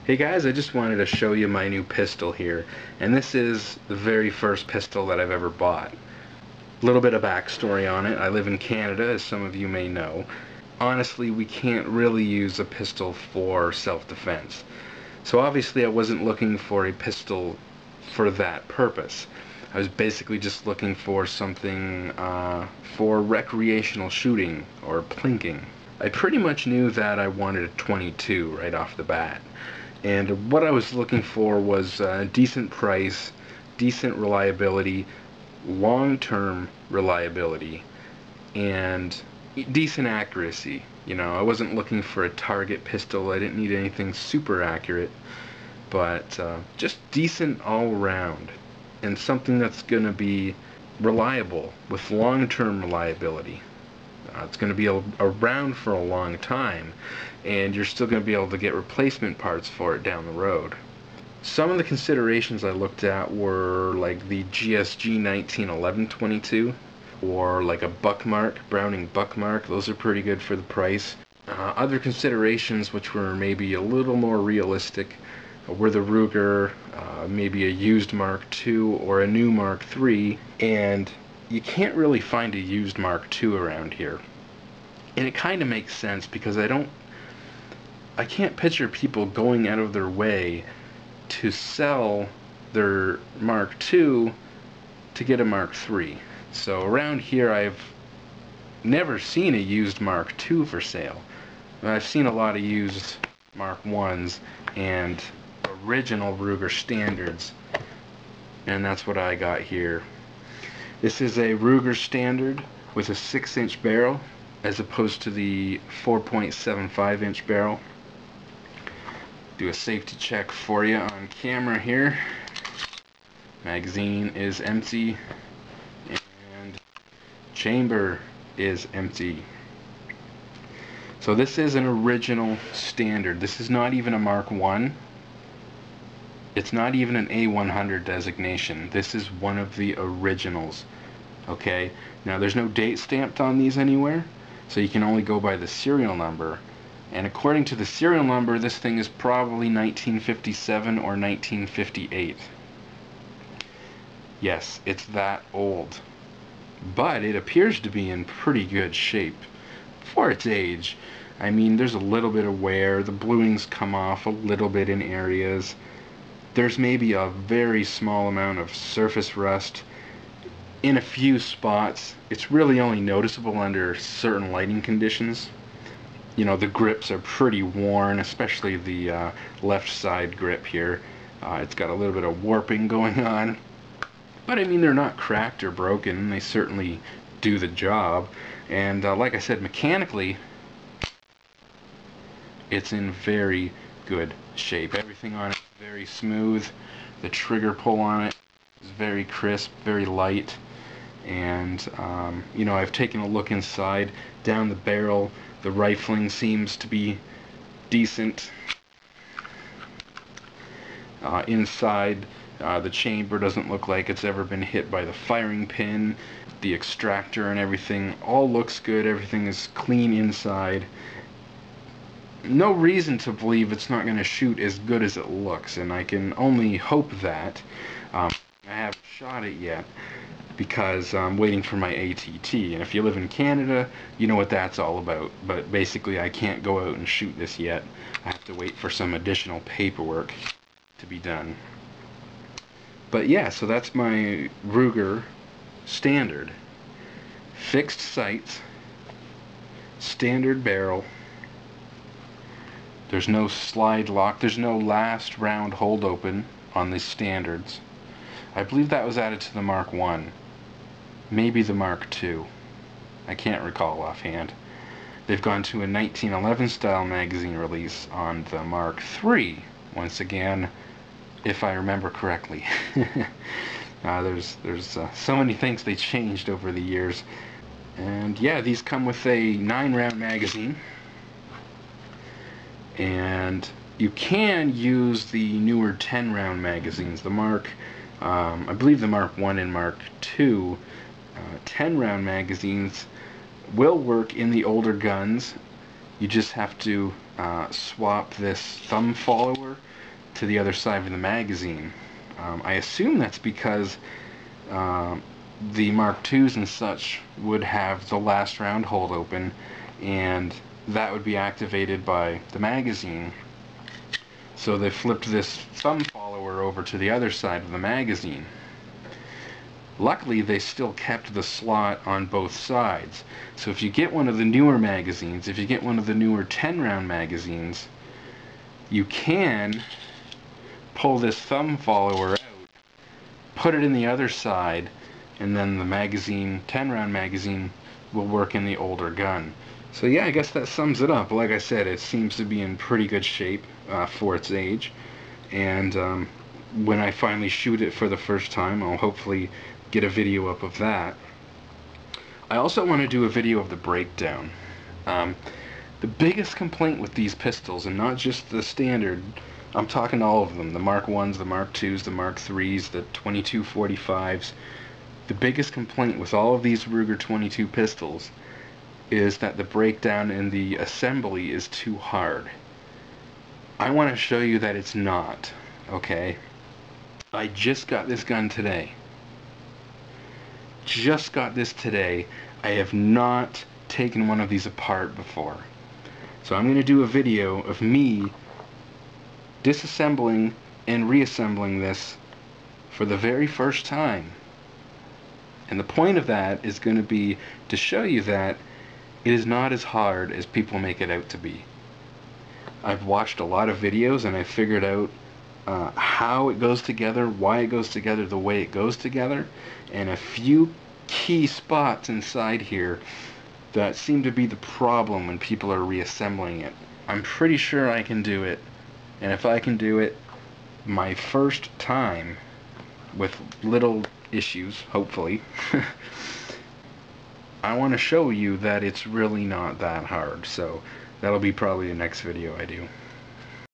Hey guys, I just wanted to show you my new pistol here, and this is the very first pistol that I've ever bought. A little bit of backstory on it. I live in Canada, as some of you may know. Honestly, we can't really use a pistol for self-defense. So obviously I wasn't looking for a pistol for that purpose. I was basically just looking for something for recreational shooting or plinking. I pretty much knew that I wanted a 22 right off the bat. And what I was looking for was a decent price, decent reliability, long-term reliability, and decent accuracy. You know, I wasn't looking for a target pistol. I didn't need anything super accurate, but just decent all around, and something that's going to be reliable with long-term reliability. It's going to be around for a long time, and you're still going to be able to get replacement parts for it down the road. Some of the considerations I looked at were like the GSG 1911-22, or like a Buckmark, Browning Buckmark. Those are pretty good for the price. Other considerations which were maybe a little more realistic were the Ruger, maybe a used Mark II or a new Mark III, and you can't really find a used Mark II around here. And it kind of makes sense because I can't picture people going out of their way to sell their Mark II to get a Mark III. So around here I've never seen a used Mark II for sale. I've seen a lot of used Mark Is and original Ruger standards, and that's what I got here. This is a Ruger standard with a 6-inch barrel as opposed to the 4.75-inch barrel. Do a safety check for you on camera here. Magazine is empty and chamber is empty. So this is an original standard. This is not even a Mark I. It's not even an A100 designation. This is one of the originals. Okay, now there's no date stamped on these anywhere, so you can only go by the serial number. And according to the serial number, this thing is probably 1957 or 1958. Yes, it's that old. But it appears to be in pretty good shape for its age. I mean, there's a little bit of wear, the bluings come off a little bit in areas. There's maybe a very small amount of surface rust in a few spots. It's really only noticeable under certain lighting conditions. You know, the grips are pretty worn, especially the left side grip here. It's got a little bit of warping going on. But I mean, they're not cracked or broken. They certainly do the job. And like I said, mechanically, it's in very good shape. Everything on it is very smooth. The trigger pull on it is very crisp, very light. And you know, I've taken a look inside. Down the barrel, the rifling seems to be decent. Inside, the chamber doesn't look like it's ever been hit by the firing pin. The extractor and everything all looks good. Everything is clean inside. No reason to believe it's not going to shoot as good as it looks, and I can only hope that. I haven't shot it yet because I'm waiting for my ATT, and if you live in Canada, you know what that's all about. But basically, I can't go out and shoot this yet. I have to wait for some additional paperwork to be done. But yeah, so that's my Ruger standard. Fixed sights, standard barrel. There's no slide lock. There's no last round hold open on these standards. I believe that was added to the Mark I. Maybe the Mark II. I can't recall offhand. They've gone to a 1911 style magazine release on the Mark III. Once again, if I remember correctly. There's so many things they changed over the years. And yeah, these come with a 9-round magazine. And you can use the newer 10-round magazines. The Mark, I believe the Mark I and Mark II 10-round magazines will work in the older guns. You just have to swap this thumb follower to the other side of the magazine. I assume that's because the Mark IIs and such would have the last round hold open, and that would be activated by the magazine. So they flipped this thumb follower over to the other side of the magazine. Luckily, they still kept the slot on both sides. So if you get one of the newer magazines, if you get one of the newer 10-round magazines, you can pull this thumb follower out, put it in the other side, and then the magazine, 10-round magazine, will work in the older gun. So yeah, I guess that sums it up. Like I said, it seems to be in pretty good shape for its age. And when I finally shoot it for the first time, I'll hopefully get a video up of that. I also want to do a video of the breakdown. The biggest complaint with these pistols, and not just the standard, I'm talking all of them, the Mark 1s, the Mark 2s, the Mark 3s, the 2245s, the biggest complaint with all of these Ruger 22 pistols is that the breakdown in the assembly is too hard. I want to show you that it's not, okay? I just got this gun today. Just got this today. I have not taken one of these apart before. So I'm going to do a video of me disassembling and reassembling this for the very first time. And the point of that is going to be to show you that it is not as hard as people make it out to be. I've watched a lot of videos and I figured out how it goes together, why it goes together the way it goes together, and a few key spots inside here that seem to be the problem when people are reassembling it. I'm pretty sure I can do it, and if I can do it my first time with little issues, hopefully, I want to show you that it's really not that hard. So that'll be probably the next video I do.